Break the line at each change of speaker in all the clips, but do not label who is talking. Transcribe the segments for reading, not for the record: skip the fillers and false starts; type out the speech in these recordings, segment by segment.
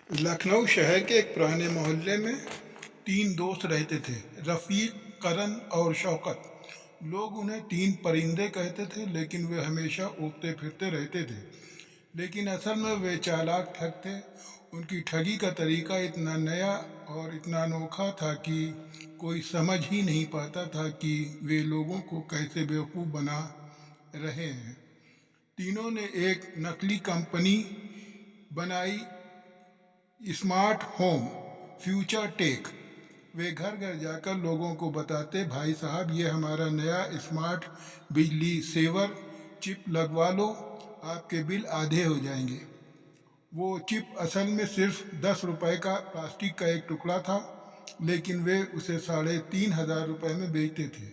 लखनऊ शहर के एक पुराने मोहल्ले में तीन दोस्त रहते थे, रफ़ीक, करण और शौकत। लोग उन्हें तीन परिंदे कहते थे, लेकिन वे हमेशा उड़ते फिरते रहते थे। लेकिन असल में वे चालाक ठग थे। उनकी ठगी का तरीका इतना नया और इतना अनोखा था कि कोई समझ ही नहीं पाता था कि वे लोगों को कैसे बेवकूफ़ बना रहे हैं। तीनों ने एक नकली कंपनी बनाई, स्मार्ट होम फ्यूचर टेक। वे घर घर जाकर लोगों को बताते, भाई साहब ये हमारा नया स्मार्ट बिजली सेवर चिप लगवा लो, आपके बिल आधे हो जाएंगे। वो चिप असल में सिर्फ 10 रुपए का प्लास्टिक का एक टुकड़ा था, लेकिन वे उसे 3,500 रुपये में बेचते थे।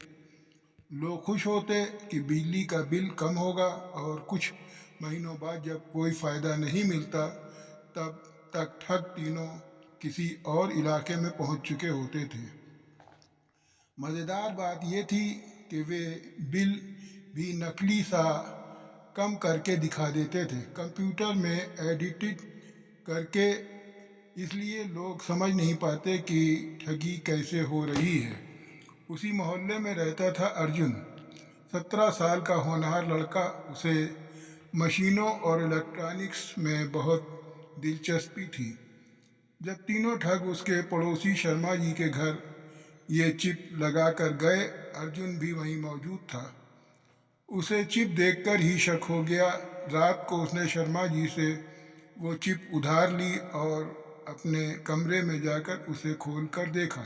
लोग खुश होते कि बिजली का बिल कम होगा, और कुछ महीनों बाद जब कोई फ़ायदा नहीं मिलता, तब तक ठग तीनों किसी और इलाके में पहुंच चुके होते थे। मज़ेदार बात यह थी कि वे बिल भी नकली सा कम करके दिखा देते थे, कंप्यूटर में एडिटेड करके। इसलिए लोग समझ नहीं पाते कि ठगी कैसे हो रही है। उसी मोहल्ले में रहता था अर्जुन, 17 साल का होनहार लड़का। उसे मशीनों और इलेक्ट्रॉनिक्स में बहुत दिलचस्पी थी। जब तीनों ठग उसके पड़ोसी शर्मा जी के घर ये चिप लगा कर गए, अर्जुन भी वहीं मौजूद था। उसे चिप देखकर ही शक हो गया। रात को उसने शर्मा जी से वो चिप उधार ली और अपने कमरे में जाकर उसे खोल कर देखा।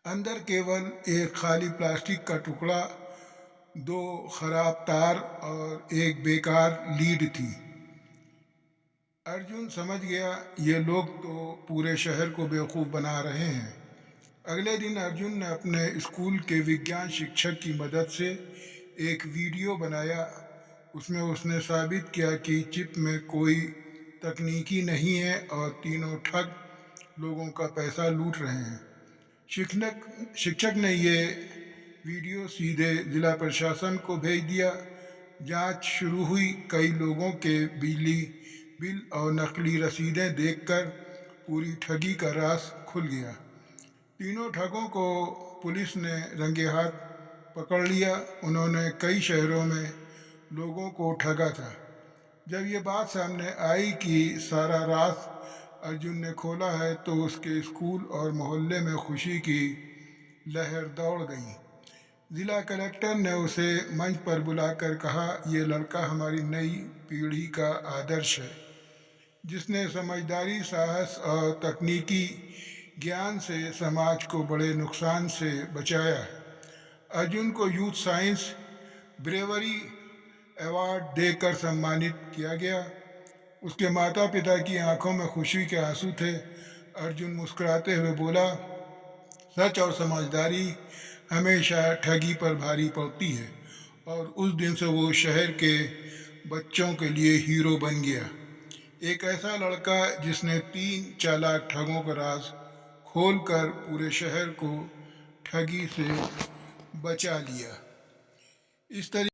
अंदर केवल एक खाली प्लास्टिक का टुकड़ा, दो खराब तार और एक बेकार लीड थी। अर्जुन समझ गया, ये लोग तो पूरे शहर को बेवकूफ़ बना रहे हैं। अगले दिन अर्जुन ने अपने स्कूल के विज्ञान शिक्षक की मदद से एक वीडियो बनाया। उसमें उसने साबित किया कि चिप में कोई तकनीकी नहीं है और तीनों ठग लोगों का पैसा लूट रहे हैं। शिक्षक ने ये वीडियो सीधे जिला प्रशासन को भेज दिया। जांच शुरू हुई। कई लोगों के बिजली बिल और नकली रसीदें देखकर पूरी ठगी का राज खुल गया। तीनों ठगों को पुलिस ने रंगे हाथ पकड़ लिया। उन्होंने कई शहरों में लोगों को ठगा था। जब ये बात सामने आई कि सारा राज अर्जुन ने खोला है, तो उसके स्कूल और मोहल्ले में खुशी की लहर दौड़ गई। जिला कलेक्टर ने उसे मंच पर बुलाकर कहा, ये लड़का हमारी नई पीढ़ी का आदर्श है, जिसने समझदारी, साहस और तकनीकी ज्ञान से समाज को बड़े नुकसान से बचाया है। अर्जुन को यूथ साइंस ब्रेवरी अवार्ड देकर सम्मानित किया गया। उसके माता पिता की आंखों में खुशी के आंसू थे। अर्जुन मुस्कुराते हुए बोला, सच और समझदारी हमेशा ठगी पर भारी पड़ती है। और उस दिन से वो शहर के बच्चों के लिए हीरो बन गया। एक ऐसा लड़का जिसने तीन चालाक ठगों का राज खोलकर पूरे शहर को ठगी से बचा लिया। इस तरीके